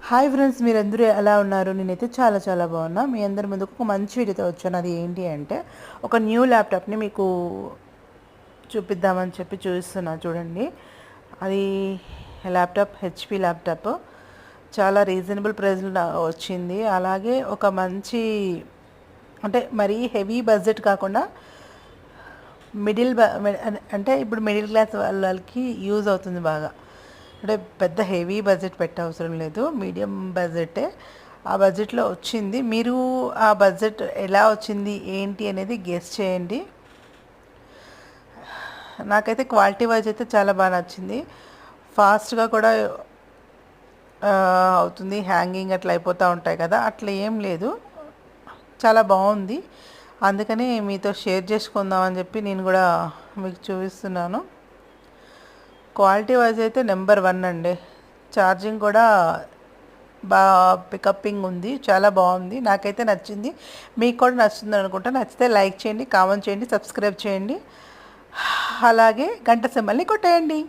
Hi friends, మీరందరూ ఎలా ఉన్నారు? నేనైతే చాలా చాలా బాగున్నా. మీ అందరి ముందుకు ఒక మంచి వీడియోతో వచ్చాను. అది ఏంటి అంటే ఒక న్యూ ల్యాప్టాప్ని మీకు చూపిద్దామని చెప్పి చూస్తున్నా. చూడండి, అది ల్యాప్టాప్ హెచ్పి ల్యాప్టాప్ చాలా రీజనబుల్ ప్రైస్లో వచ్చింది. అలాగే ఒక మంచి అంటే మరీ హెవీ బడ్జెట్ కాకుండా అంటే ఇప్పుడు మిడిల్ క్లాస్ వాళ్ళకి యూజ్ అవుతుంది బాగా. అంటే పెద్ద హెవీ బడ్జెట్ పెట్టే అవసరం లేదు, మీడియం బడ్జెటే. ఆ బడ్జెట్లో వచ్చింది. మీరు ఆ బడ్జెట్ ఎలా వచ్చింది ఏంటి అనేది గెస్ చేయండి. నాకైతే క్వాలిటీ వైజ్ అయితే చాలా బాగా నచ్చింది. ఫాస్ట్గా కూడా అవుతుంది. హ్యాంగింగ్ అట్లా అయిపోతూ ఉంటాయి కదా, అట్లా ఏం లేదు. చాలా బాగుంది. అందుకని మీతో షేర్ చేసుకుందామని చెప్పి నేను కూడా మీకు చూపిస్తున్నాను. క్వాలిటీ వైజ్ అయితే నెంబర్ 1 అండి. ఛార్జింగ్ కూడా బాగా పికప్పింగ్ ఉంది, చాలా బాగుంది. నాకైతే నచ్చింది. మీకు కూడా నచ్చుతుంది అనుకుంటా. నచ్చితే లైక్ చేయండి, కామెంట్ చేయండి, సబ్స్క్రైబ్ చేయండి, అలాగే గంట సింబల్ని కొట్టేయండి.